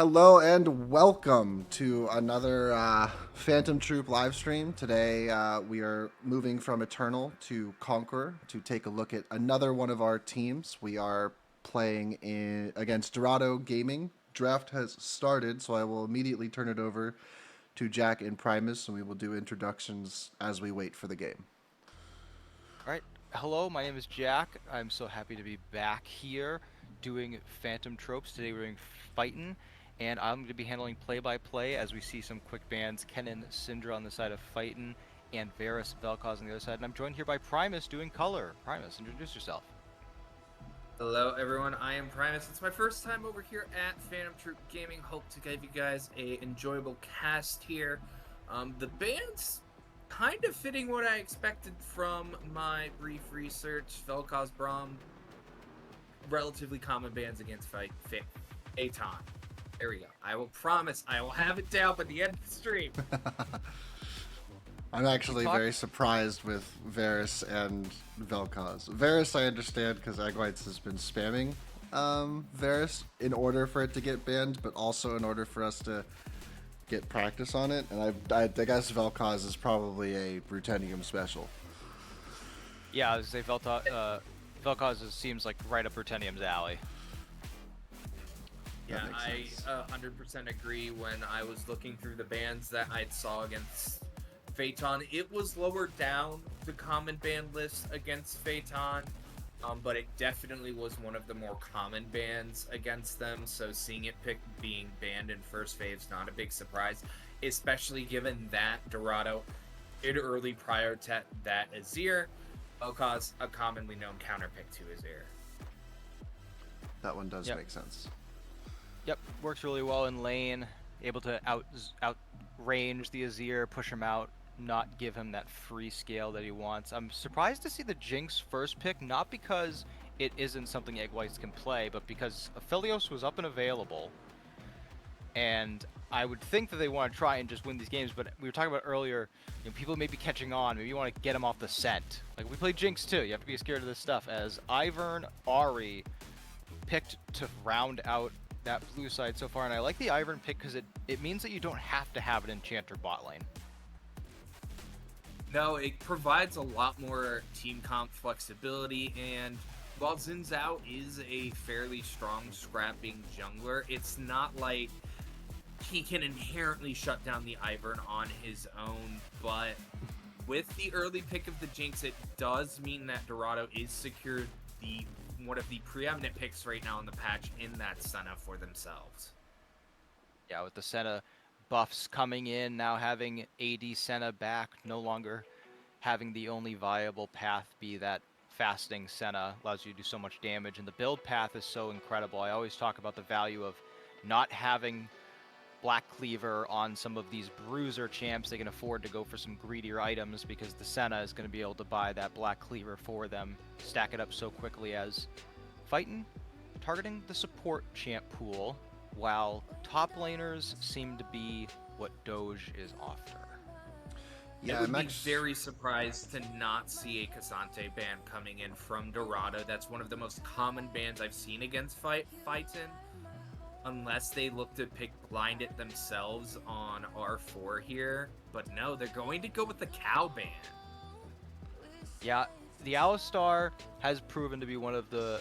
Hello and welcome to another Phantom Troupe live stream. Today we are moving from Eternal to Conqueror to take a look at another one of our teams. We are playing against Dorado Gaming. Draft has started, so I will immediately turn it over to Jack and Pr1mus, and we will do introductions as we wait for the game. All right. Hello, my name is Jack. I'm so happy to be back here doing Phantom Tropes. Today we're doing Fightin', and I'm going to be handling play-by-play as we see some quick bans. Kennen, Syndra on the side of Fightin', and Varus Vel'Koz on the other side. And I'm joined here by Pr1mus doing color. Pr1mus, introduce yourself. Hello everyone, I am Pr1mus. It's my first time over here at Phantom Troupe Gaming. Hope to give you guys a enjoyable cast here. The bands kind of fitting what I expected from my brief research. Vel'Koz, Braum, relatively common bands against Feitan. There we go. I will promise I will have it down by the end of the stream. I'm actually very surprised with Varus and Vel'Koz. Varus I understand because Eggwhites has been spamming Varus in order for it to get banned, but also in order for us to get practice on it. And I guess Vel'Koz is probably a Brutenium special. Yeah, I was going to say Vel'Koz seems like right up Brutenium's alley. Yeah, I 100% agree. When I was looking through the bans that I saw against Phaeton, it was lower down the common ban list against Phaeton, but it definitely was one of the more common bans against them, so seeing it being banned in first phase, not a big surprise, especially given that Dorado did early prior to that Azir, Vel'Koz a commonly known counterpick to Azir. That one does make sense. Yep, works really well in lane, able to outrange the Azir, push him out, not give him that free scale that he wants. I'm surprised to see the Jinx first pick, not because it isn't something Eggwhites can play, but because Aphelios was up and available. And I would think that they want to try and just win these games, but we were talking about earlier, people may be catching on. Maybe you want to get them off the scent. Like, we play Jinx too. You have to be scared of this stuff. As Ivern, Ahri picked to round out that blue side so far, and I like the Ivern pick because it means that you don't have to have an Enchanter bot lane. No, it provides a lot more team comp flexibility, and while Xin Zhao is a fairly strong scrapping jungler, it's not like he can inherently shut down the Ivern on his own, but with the early pick of the Jinx, it does mean that Dorado is secured one of the preeminent picks right now in the patch in that Senna for themselves. Yeah, with the Senna buffs coming in, now having AD Senna back, no longer having the only viable path be that fasting Senna, allows you to do so much damage, and the build path is so incredible. I always talk about the value of not having Black Cleaver on some of these bruiser champs. They can afford to go for some greedier items because the Senna is going to be able to buy that Black Cleaver for them, stack it up so quickly. As Fightin' targeting the support champ pool, while top laners seem to be what Doge is after. Yeah, I would be very surprised to not see a Cassante ban coming in from Dorado. That's one of the most common bans I've seen against Phaeton, unless they look to blind it themselves on R4 here. But no, they're going to go with the cow ban. Yeah, the Alistar has proven to be one of the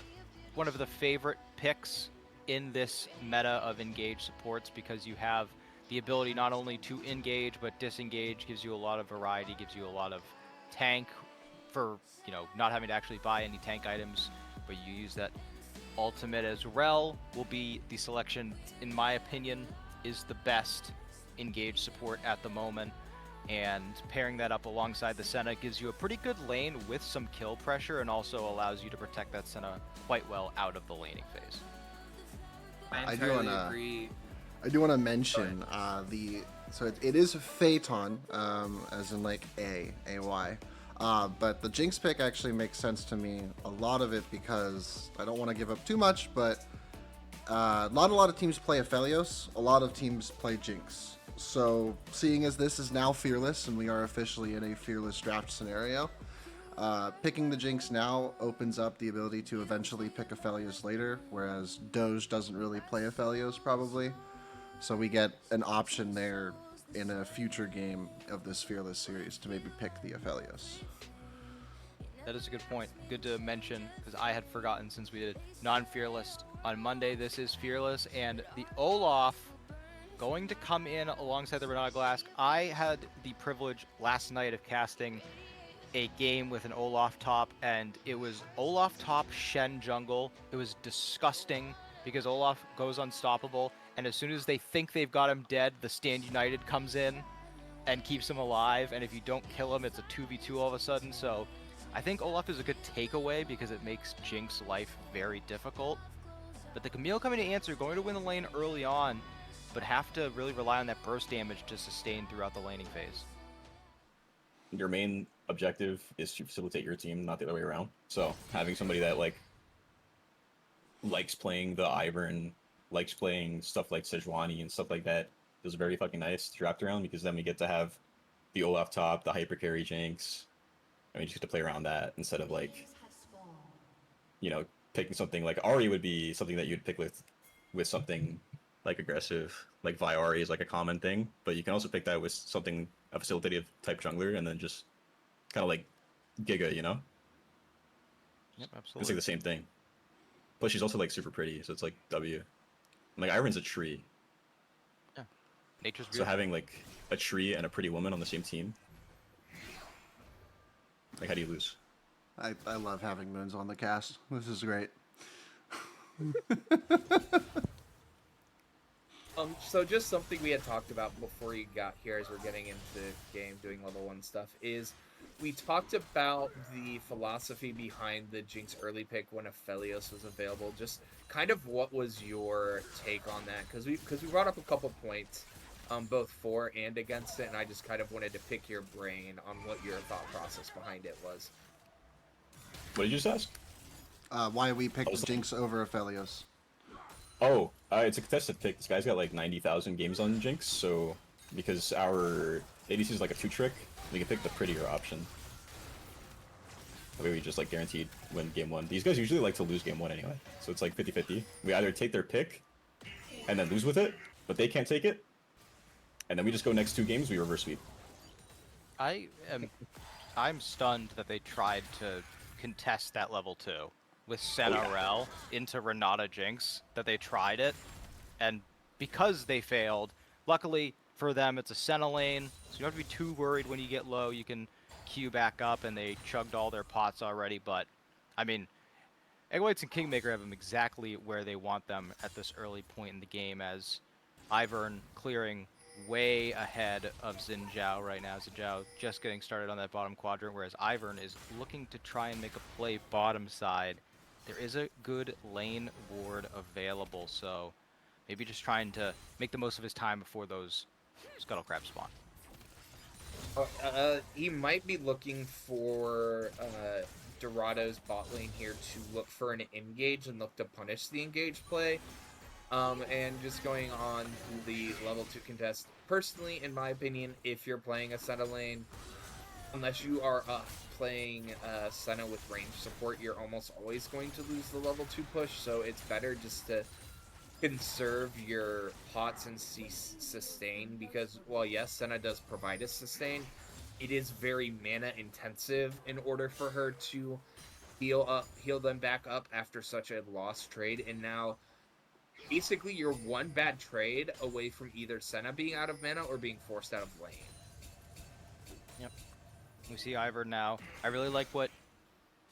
favorite picks in this meta of engage supports, because you have the ability not only to engage but disengage, gives you a lot of variety, gives you a lot of tank for, not having to actually buy any tank items, but you use that ultimate as Rel will be the selection, in my opinion, is the best engage support at the moment. And pairing that up alongside the Senna gives you a pretty good lane with some kill pressure, and also allows you to protect that Senna quite well out of the laning phase. I entirely agree. I do want to mention it is Phaeton, as in like A-Y. But the Jinx pick actually makes sense to me, a lot of it, because I don't want to give up too much, but not a lot of teams play Aphelios, a lot of teams play Jinx. So seeing as this is now Fearless, and we are officially in a Fearless draft scenario, picking the Jinx now opens up the ability to eventually pick Aphelios later, whereas Doge doesn't really play Aphelios probably. So we get an option there in a future game of this Fearless series to maybe pick the Aphelios. That is a good point. Good to mention, because I had forgotten since we did non-Fearless on Monday. This is Fearless, and the Olaf going to come in alongside the Renata Glask. I had the privilege last night of casting a game with an Olaf top, and it was Olaf top Shen jungle. It was disgusting because Olaf goes unstoppable, and as soon as they think they've got him dead, the Stand United comes in and keeps him alive, and if you don't kill him, it's a 2v2 all of a sudden. So I think Olaf is a good takeaway because it makes Jinx life very difficult. But the Camille coming to answer, going to win the lane early on, but have to really rely on that burst damage to sustain throughout the laning phase. Your main objective is to facilitate your team, not the other way around. So having somebody that likes playing the Ivern, likes playing stuff like Sejuani and stuff like that is very fucking nice to draft around, because then we get to have the Olaf top, the hyper carry Jinx. I mean, you just get to play around that instead of picking something like Ahri would be something that you'd pick with something like aggressive, like Viari is like a common thing, but you can also pick that with something, a facilitative type jungler, and then just kind of like Giga, Yep, It's absolutely. like the same thing. Plus she's also like super pretty, so it's like W. Like Iron's a tree. Yeah, nature's So beautiful. having like a tree and a pretty woman on the same team, like how do you lose? I love having Moons on the cast. This is great. So just something we had talked about before you got here as we're getting into the game, doing level 1 stuff, is we talked about the philosophy behind the Jinx early pick when Aphelios was available. Just kind of what was your take on that? Because we brought up a couple points, both for and against it, and I just kind of wanted to pick your brain on what your thought process behind it was. What did you just ask? Why we picked Jinx over Aphelios. Oh, it's a contested pick. This guy's got like 90,000 games on Jinx, so because our ADC is like a 2-trick, we can pick the prettier option. That way we just like guaranteed win game 1. These guys usually like to lose game 1 anyway, so it's like 50-50. We either take their pick and then lose with it, but they can't take it, and then we just go next 2 games, we reverse sweep. I'm stunned that they tried to contest that level 2 with Senarel into Renata Jinx, that they tried it, and because they failed, luckily for them it's a Senna lane, so you don't have to be too worried when you get low. You can queue back up, and they chugged all their pots already. But I mean, Eggwhites and Kingmaker have them exactly where they want them at this early point in the game, as Ivern clearing way ahead of Xin Zhao right now. Xin Zhao just getting started on that bottom quadrant, whereas Ivern is looking to try and make a play bottom side. There is a good lane ward available, so maybe just trying to make the most of his time before those Scuttle Crabs spawn. He might be looking for Dorado's bot lane here to look for an engage and look to punish the engage play. And just going on the level 2 contest, personally, in my opinion, if you're playing a Senna lane, unless you are playing Senna with range support, you're almost always going to lose the level 2 push, so it's better just to conserve your pots and sustain, because while yes, Senna does provide a sustain, it is very mana intensive in order for her to heal them back up after such a lost trade, and now basically you're one bad trade away from either Senna being out of mana or being forced out of lane. Yep. We see Ivern now. I really like what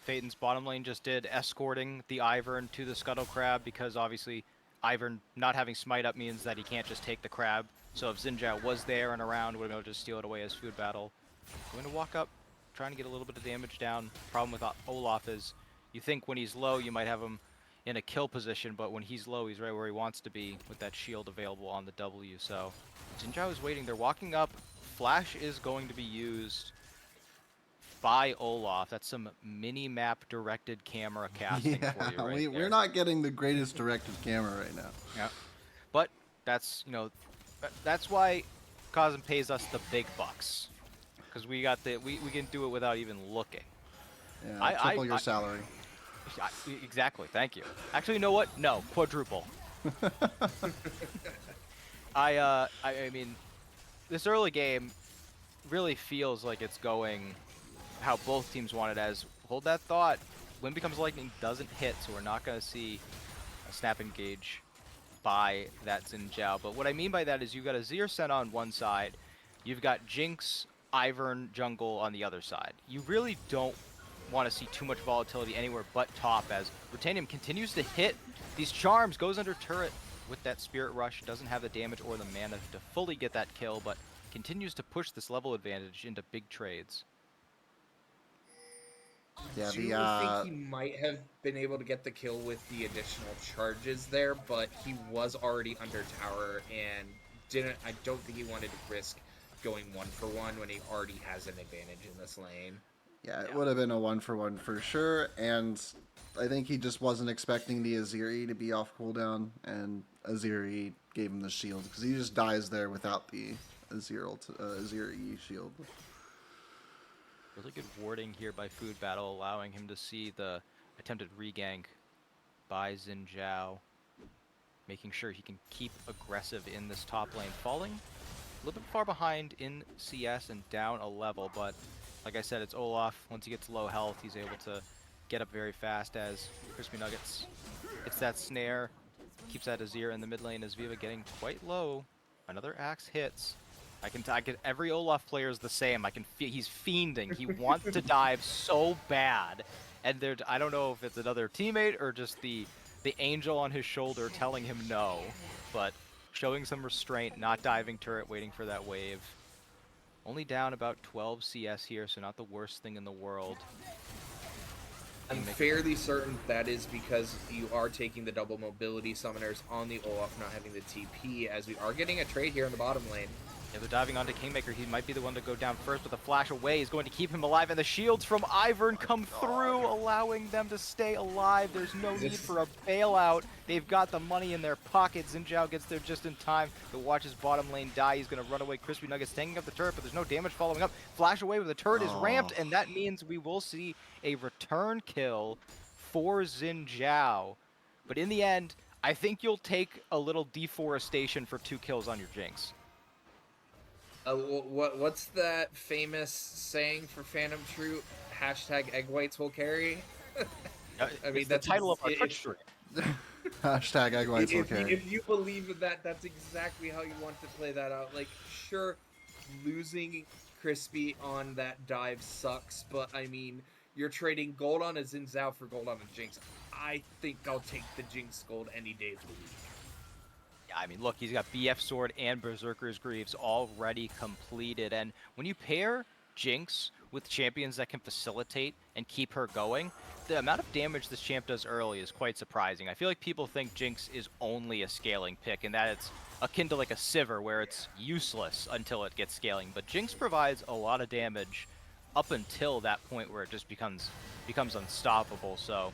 Feitan's bottom lane just did, escorting the Ivern to the Scuttle Crab, because obviously Ivern not having smite up means that he can't just take the crab. So if Xin Zhao was there and around, would have been able to just steal it away as food battle. Going to walk up, trying to get a little bit of damage down. Problem with Olaf is you think when he's low you might have him in a kill position, but when he's low he's right where he wants to be with that shield available on the W. So Xin Zhao is waiting. They're walking up. Flash is going to be used by Olaf. That's some mini-map directed camera casting for you right we're not getting the greatest directed camera right now. Yeah, but that's, that's why Cosem pays us the big bucks, because we can do it without even looking. Yeah, triple your salary. Exactly. Thank you. Actually, you know what? No, quadruple. I mean, this early game really feels like it's going how both teams want it as. Hold that thought. Wind Becomes Lightning doesn't hit, so we're not going to see a snap engage by that Xin Zhao. But what I mean by that is you've got a Zir Sen on one side, you've got Jinx, Ivern, jungle on the other side. You really don't want to see too much volatility anywhere but top as Ruthenium continues to hit these charms, goes under turret with that Spirit Rush, doesn't have the damage or the mana to fully get that kill, but continues to push this level advantage into big trades. Yeah, Do you think he might have been able to get the kill with the additional charges there, but he was already under tower and I don't think he wanted to risk going 1-for-1 when he already has an advantage in this lane. Yeah, it would have been a 1-for-1 for sure, and I think he just wasn't expecting the Aziri to be off cooldown, and Aziri gave him the shield, because he just dies there without the Aziri shield. Really good warding here by Food Battle, allowing him to see the attempted regank by Xin Zhao, making sure he can keep aggressive in this top lane. Falling a little bit far behind in CS and down a level, but like I said, it's Olaf. Once he gets low health, he's able to get up very fast as Crispy Nuggets hits that snare, keeps that Azir in the mid lane as Viva getting quite low. Another axe hits. I can every Olaf player is the same. I can feel he's fiending. He wants to dive so bad, and I don't know if it's another teammate or just the angel on his shoulder telling him no, but showing some restraint, not diving turret, waiting for that wave. Only down about 12 CS here, so not the worst thing in the world. I'm fairly certain that is because you are taking the double mobility summoners on the Olaf, not having the TP, as we are getting a trade here in the bottom lane. Yeah, they're diving onto Kingmaker. He might be the one to go down first, but the flash away is going to keep him alive, and the shields from Ivern come through, allowing them to stay alive. There's no need for a bailout. They've got the money in their pockets. Xin Zhao gets there just in time to watch his bottom lane die. He's going to run away. Crispy Nuggets taking up the turret, but there's no damage following up. Flash away, but the turret is ramped, and that means we will see a return kill for Xin Zhao. But in the end, I think you'll take a little deforestation for 2 kills on your Jinx. What's that famous saying for Phantom Troupe? Hashtag Eggwhites will carry. I mean, that's the title of our Twitch stream. Hashtag Eggwhites will carry. If you believe in that, that's exactly how you want to play that out. Like, sure, losing Crispy on that dive sucks, but I mean, you're trading gold on a Xin Zhao for gold on a Jinx. I think I'll take the Jinx gold any day of the week. I mean, look, he's got BF Sword and Berserker's Greaves already completed. And when you pair Jinx with champions that can facilitate and keep her going, the amount of damage this champ does early is quite surprising. I feel like people think Jinx is only a scaling pick and that it's akin to like a Sivir where it's useless until it gets scaling. But Jinx provides a lot of damage up until that point where it just becomes unstoppable. So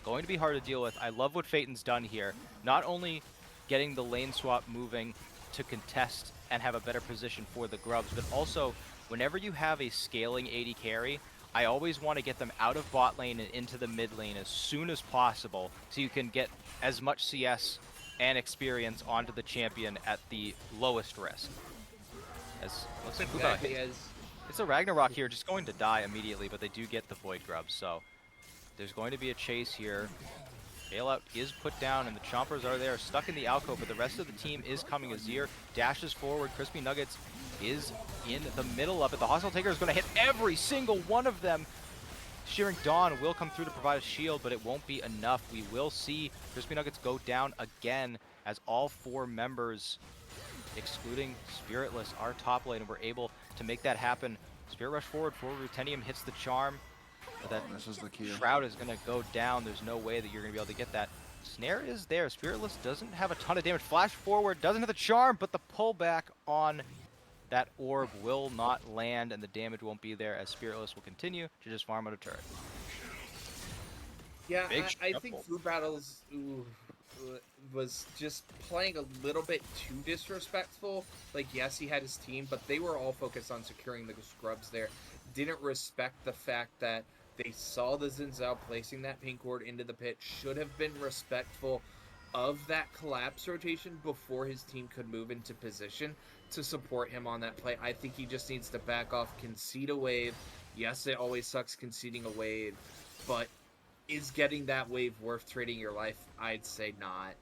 going to be hard to deal with. I love what Feitan's done here. Not only getting the lane swap moving to contest and have a better position for the grubs, but also whenever you have a scaling AD carry, I always want to get them out of bot lane and into the mid lane as soon as possible so you can get as much CS and experience onto the champion at the lowest risk. As looks like Exactly, it's a Ragnarok here, just going to die immediately, but they do get the Void Grubs, so there's going to be a chase here. Bailout is put down, and the Chompers are there, stuck in the alcove, but the rest of the team is coming. Azir dashes forward. Crispy Nuggets is in the middle of it. The Hostile Taker is going to hit every single one of them. Shearing Dawn will come through to provide a shield, but it won't be enough. We will see Crispy Nuggets go down again as all 4 members, excluding Spiritless, our top lane, and we're able to make that happen. Spirit Rush forward for Ruthenium hits the charm. But that This is the key. Shroud is going to go down. There's no way that you're going to be able to get that. Snare is there. Spiritless doesn't have a ton of damage. Flash forward, doesn't have the charm, but the pullback on that orb will not land, and the damage won't be there as Spiritless will continue to just farm out a turret. Yeah, I think Food Battles was just playing a little bit too disrespectful. Like, yes, he had his team, but they were all focused on securing the scrubs there. Didn't respect the fact that they saw the Xin Zhao placing that pink ward into the pit. Should have been respectful of that collapse rotation before his team could move into position to support him on that play. I think he just needs to back off, concede a wave. Yes, it always sucks conceding a wave, but is getting that wave worth trading your life? I'd say not.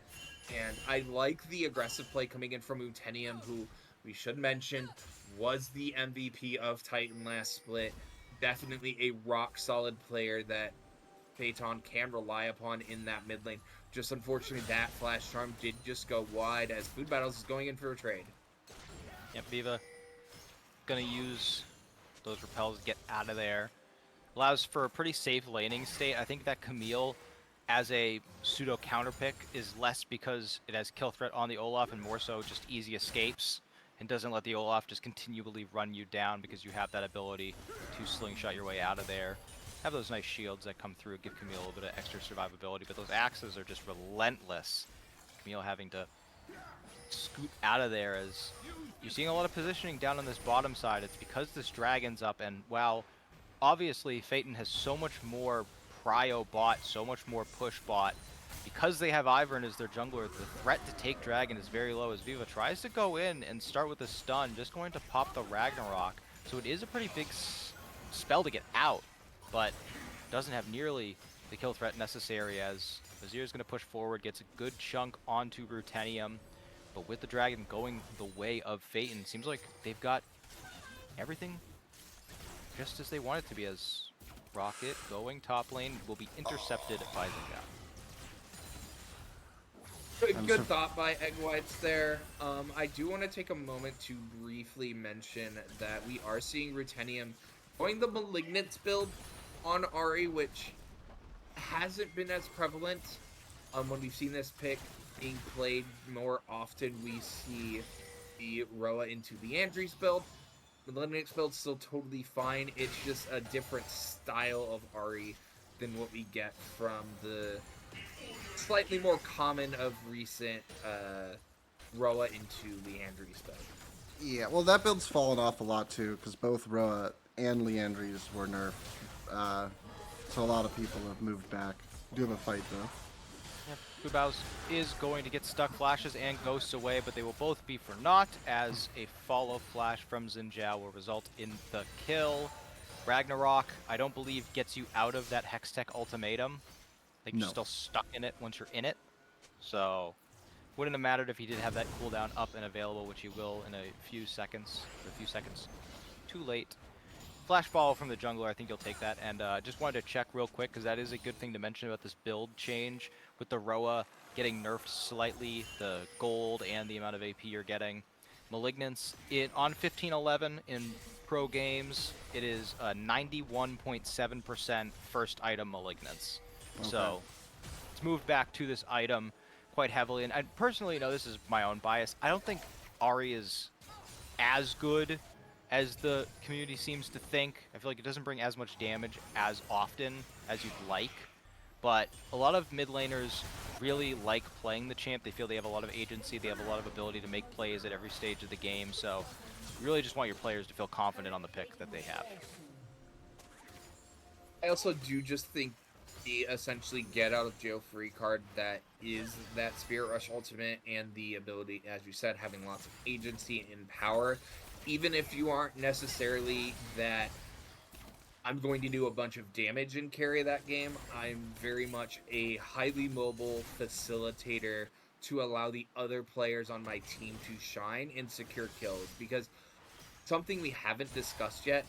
And I like the aggressive play coming in from Utenium, who we should mention was the MVP of Titan last split. Definitely a rock-solid player that Phaeton can rely upon in that mid lane. Just unfortunately, that flash charm did just go wide as Food Battles is going in for a trade. Yep, Viva gonna use those repels to get out of there. Allows for a pretty safe laning state. I think that Camille as a pseudo counter pick is less because it has kill threat on the Olaf and more so just easy escapes and doesn't let the Olaf just continually run you down because you have that ability to slingshot your way out of there. Have those nice shields that come through, give Camille a little bit of extra survivability, but those axes are just relentless. Camille having to scoot out of there as you're seeing a lot of positioning down on this bottom side. It's because this dragon's up, and while obviously Phaeton has so much more prio bot, so much more push bot, because they have Ivern as their jungler, the threat to take dragon is very low as Viva tries to go in and start with a stun, just going to pop the Ragnarok. So it is a pretty big spell to get out, but doesn't have nearly the kill threat necessary as Azir's going to push forward, gets a good chunk onto Rutenium. But with the dragon going the way of Phaeton, seems like they've got everything just as they want it to be, as Rocket going top lane will be intercepted by Zinga. Good thought by Eggwhites there. I do want to take a moment to briefly mention that we are seeing Rutenium going the Malignance build on Ahri, which hasn't been as prevalent. When we've seen this pick being played more often, we see the Roa into the Andres build. The Malignance build's still totally fine. It's just a different style of Ahri than what we get from the slightly more common of recent Roa into Leandry's build. Yeah, well, that build's fallen off a lot too, because both Roa and Leandry's were nerfed. So a lot of people have moved back. Do have a fight though. Yep, Fubaus is going to get stuck flashes and ghosts away, but they will both be for naught, as a follow flash from Xin Zhao will result in the kill. Ragnarok, I don't believe, gets you out of that Hextech ultimatum. I think you're still stuck in it once you're in it. So, wouldn't have mattered if he did have that cooldown up and available, which he will in a few seconds. Too late. Flash follow from the jungler, I think you'll take that. And just wanted to check real quick, because that is a good thing to mention about this build change. With the Roa getting nerfed slightly, the gold and the amount of AP you're getting. Malignance, on 15-11 in pro games, it is 91.7% first item Malignance. Okay. So it's moved back to this item quite heavily. And I personally, this is my own bias, I don't think Ahri is as good as the community seems to think. I feel like it doesn't bring as much damage as often as you'd like. But a lot of mid laners really like playing the champ. They feel they have a lot of agency, they have a lot of ability to make plays at every stage of the game. So you really just want your players to feel confident on the pick that they have. I also do just think the essentially get out of jail free card that is that Spirit Rush ultimate and the ability, as you said, having lots of agency and power, even if you aren't necessarily that I'm going to do a bunch of damage and carry that game, I'm very much a highly mobile facilitator to allow the other players on my team to shine and secure kills. Because something we haven't discussed yet,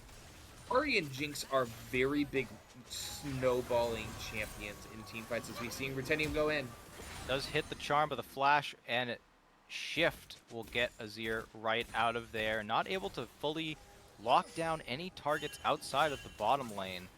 Ahri and Jinx are very big snowballing champions in teamfights, as we've seen Rutenium go in. Does hit the charm, but the flash and shift will get Azir right out of there. Not able to fully lock down any targets outside of the bottom lane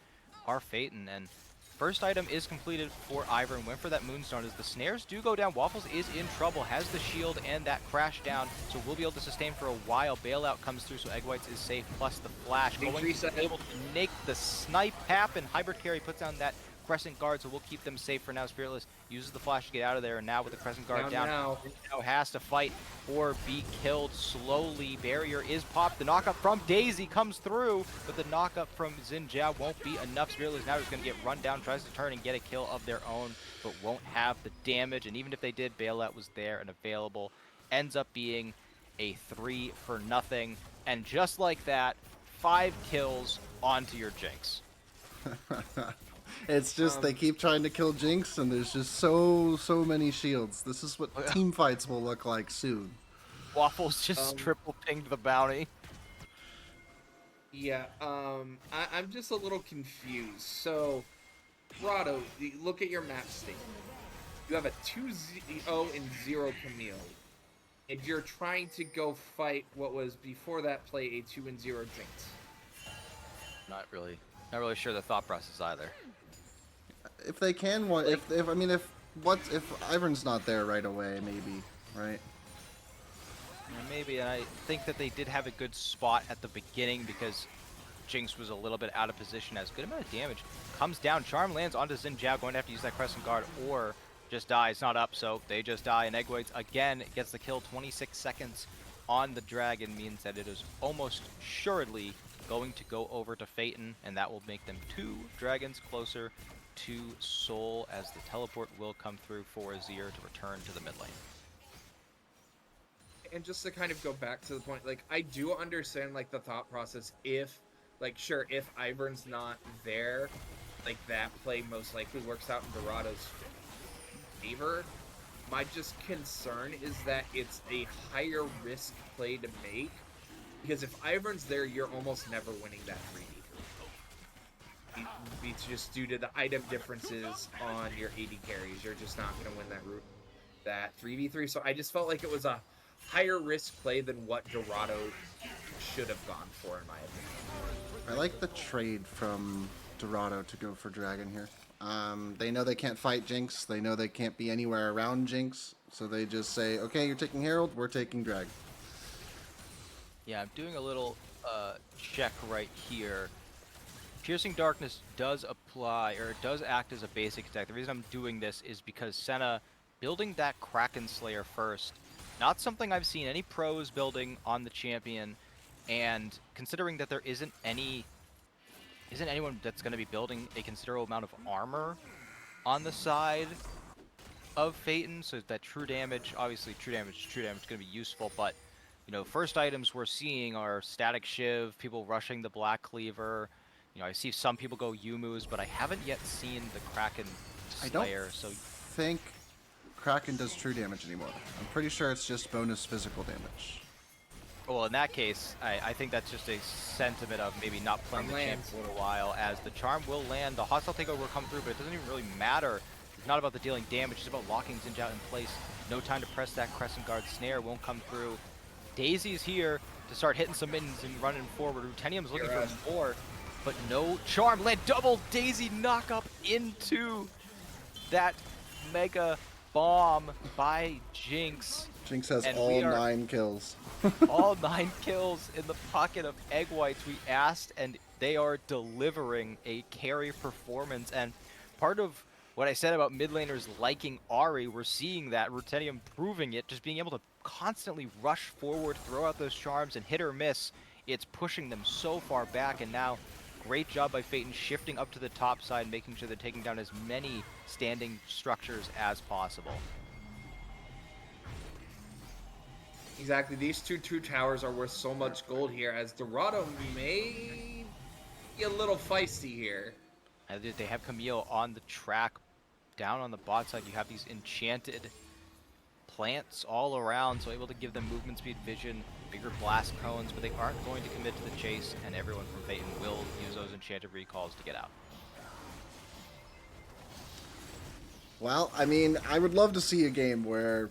are Phaeton, and first item is completed for Ivern. Went for that Moonstone as the snares do go down. Waffles is in trouble, has the shield and that crash down, so we'll be able to sustain for a while. Bailout comes through, so Eggwhites is safe, plus the flash. Going to be able to make the snipe happen. Hybrid Carry puts down that Crescent Guard, so we'll keep them safe for now. Spiritless uses the flash to get out of there, and now with the Crescent Guard down, now has to fight or be killed slowly. Barrier is popped. The knockup from Daisy comes through, but the knockup from Xin Zhao won't be enough. Spiritless now is going to get run down, tries to turn and get a kill of their own, but won't have the damage. And even if they did, Bailout was there and available. Ends up being a 3-for-0. And just like that, 5 kills onto your Jinx. It's just they keep trying to kill Jinx, and there's just so many shields. This is what team fights will look like soon. Waffles just triple pinged the bounty. Yeah, I'm just a little confused. So, Dorado, look at your map state. You have a 2-0 and 0 Camille, and you're trying to go fight what was before that play a 2-0 Jinx. Not really sure the thought process either. If they can, if Ivern's not there right away, maybe, right? Yeah, maybe, and I think that they did have a good spot at the beginning because Jinx was a little bit out of position. Has good amount of damage. Comes down, Charm lands onto Xin Zhao, going to have to use that Crescent Guard or just die. It's not up, so they just die. And Eggwhites again gets the kill. 26 seconds on the Dragon means that it is almost assuredly going to go over to Phaeton, and that will make them 2 dragons closer to Soul, as the teleport will come through for Azir to return to the mid lane. And just to kind of go back to the point, like, I do understand, like, the thought process if, like, sure, if Ivern's not there, like, that play most likely works out in Dorado's favor. My just concern is that it's a higher risk play to make, because if Ivern's there, you're almost never winning that 3v3. It's just due to the item differences on your AD carries. You're just not going to win that 3v3. So I just felt like it was a higher risk play than what Dorado should have gone for, in my opinion. I like the trade from Dorado to go for Dragon here. They know they can't fight Jinx. They know they can't be anywhere around Jinx. So they just say, okay, you're taking Herald, we're taking Dragon. Yeah, I'm doing a little check right here. Piercing Darkness does apply, or it does act as a basic attack. The reason I'm doing this is because Senna building that Kraken Slayer first, not something I've seen any pros building on the champion, and considering that there isn't anyone that's going to be building a considerable amount of armor on the side of Phaeton, so that true damage, obviously true damage is going to be useful, but you know, first items we're seeing are Static Shiv, people rushing the Black Cleaver. You know, I see some people go Yumu's, but I haven't yet seen the Kraken Slayer. I don't think Kraken does true damage anymore. I'm pretty sure it's just bonus physical damage. Well, in that case, I think that's just a sentiment of maybe not playing the champ for a little while, as the charm will land, the hostile takeover will come through, but it doesn't even really matter. It's not about the dealing damage, it's about locking Xin Zhao in place. No time to press that Crescent Guard. Snare won't come through. Daisy's here to start hitting some mittens and running forward. Rutenium's looking for more, but no charm land. Double Daisy knockup into that mega bomb by Jinx. Jinx has all 9 kills. All 9 kills in the pocket of Eggwhites. We asked, and they are delivering a carry performance. And part of what I said about mid laners liking Ahri, we're seeing that, Rutenium proving it, just being able to constantly rush forward, throw out those charms, and hit or miss. It's pushing them so far back, and now great job by Phaeton shifting up to the top side, making sure they're taking down as many standing structures as possible. Exactly. These two towers are worth so much gold here, as Dorado may be a little feisty here. And they have Camille on the track. Down on the bot side, you have these enchanted plants all around, so able to give them movement speed, vision, bigger blast cones, but they aren't going to commit to the chase, and everyone from Phaeton will use those enchanted recalls to get out. Well, I mean, I would love to see a game where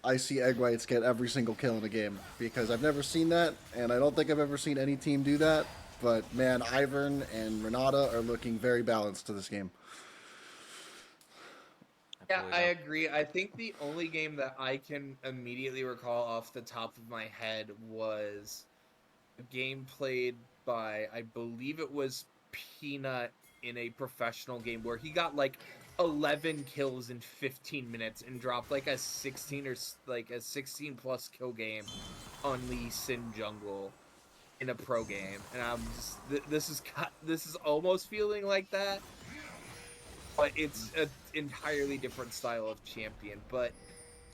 I see Eggwhites get every single kill in a game, because I've never seen that, and I don't think I've ever seen any team do that. But man, Ivern and Renata are looking very balanced to this game. Yeah, I agree. I think the only game that I can immediately recall off the top of my head was a game played by, I believe it was Peanut in a professional game where he got like 11 kills in 15 minutes and dropped like a 16 or like a 16 plus kill game on Lee Sin jungle in a pro game, and I'm just this is almost feeling like that, but it's an entirely different style of champion. But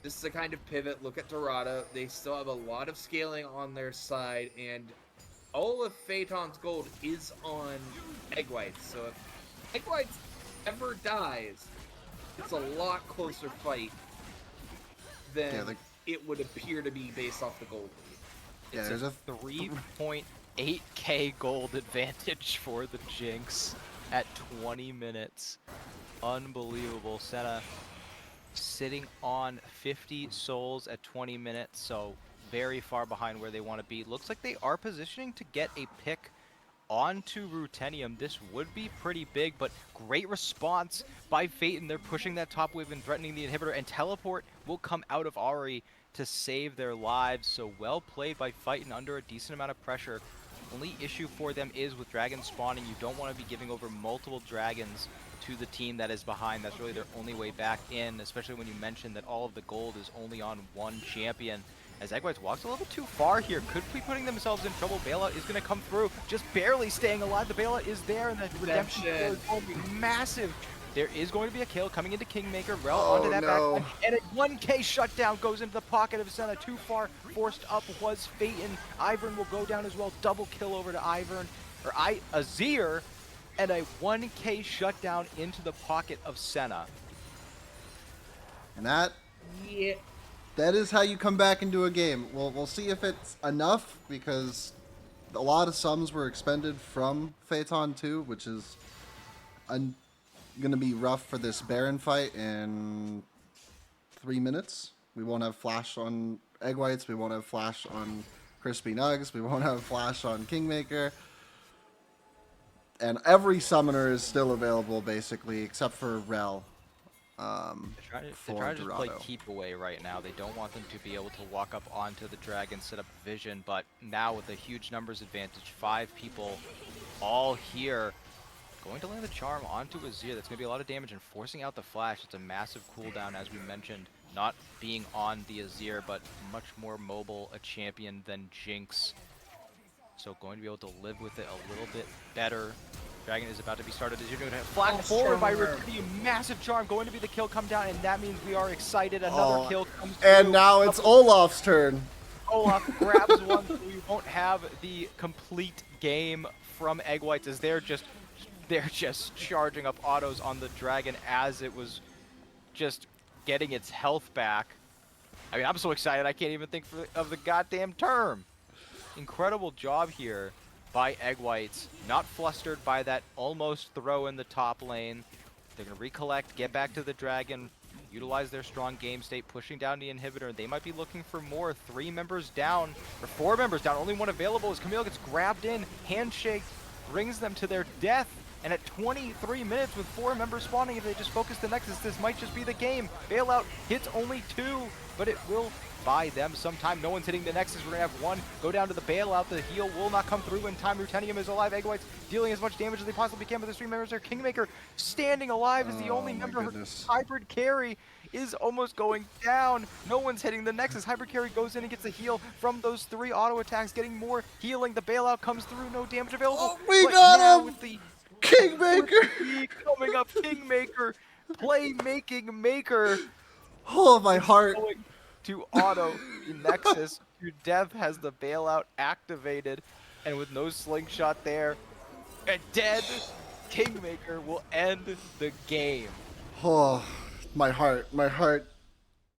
just to kind of pivot, look at Dorado. They still have a lot of scaling on their side, and all of Phaeton's gold is on Eggwhites. So if Eggwhites ever dies, it's a lot closer fight than it would appear to be based off the gold lead. It's a 3.8k gold advantage for the Jinx at 20 minutes. Unbelievable. Senna sitting on 50 souls at 20 minutes, so very far behind where they want to be. Looks like they are positioning to get a pick onto Ruthenium. This would be pretty big, but great response by Phaeton. They're pushing that top wave and threatening the inhibitor, and teleport will come out of Ahri to save their lives. So well played by Phaeton under a decent amount of pressure. Only issue for them is with dragons spawning. You don't want to be giving over multiple dragons to the team that is behind. That's really their only way back in, especially when you mentioned that all of the gold is only on one champion. As Eggwhites walks a little bit too far here, could be putting themselves in trouble. Bailout is going to come through, just barely staying alive. The bailout is there, and the redemption is going to be massive. There is going to be a kill coming into Kingmaker. Rel onto that back, and a 1k shutdown goes into the pocket of Senna. Too far, forced up was Phaeton. Ivern will go down as well. Double kill over to Ivern, or Azir, and a 1k shutdown into the pocket of Senna. And that is how you come back into a game. We'll see if it's enough, because a lot of sums were expended from Phaeton too, which is going to be rough for this Baron fight in 3 minutes. We won't have flash on Eggwhites. We won't have flash on Crispy Nugs. We won't have flash on Kingmaker. And every summoner is still available, basically, except for Rel. They're trying to just play keep away right now. They don't want them to be able to walk up onto the dragon, set up vision, but now with a huge numbers advantage, 5 people all here, going to land the charm onto Azir. That's going to be a lot of damage, and forcing out the flash. It's a massive cooldown, as we mentioned, not being on the Azir, but much more mobile a champion than Jinx. So going to be able to live with it a little bit better. Dragon is about to be started. As you're going to flag forward by Ruthenium. Massive charm going to be the kill come down, and that means we are excited. Another kill comes through. And now it's Olaf's turn. Olaf grabs one, so we won't have the complete game from Eggwhites, as they're just charging up autos on the dragon as it was just getting its health back. I mean, I'm so excited I can't even think of the goddamn term. Incredible job here by Eggwhites, not flustered by that almost throw in the top lane. They're going to recollect, get back to the dragon, utilize their strong game state, pushing down the inhibitor. They might be looking for more. 3 members down, or 4 members down, only one available as Camille gets grabbed in, handshake, brings them to their death. And at 23 minutes with 4 members spawning, if they just focus the Nexus, this might just be the game. Bailout hits only 2, but it will buy them some time. No one's hitting the Nexus. We're going to have 1 go down to the Bailout. The heal will not come through in time. Ruthenium is alive. Eggwhites dealing as much damage as they possibly can, but the 3 members are Kingmaker standing alive as the only member. Her hybrid carry is almost going down. No one's hitting the Nexus. Hybrid carry goes in and gets the heal from those 3 auto attacks, getting more healing. The Bailout comes through. No damage available. Oh, we got him! With the Kingmaker! Coming up, Kingmaker, playmaking maker. Oh, my heart. Going to auto the Nexus. Dev has the Bailout activated, and with no slingshot there, a dead Kingmaker will end the game. Oh, my heart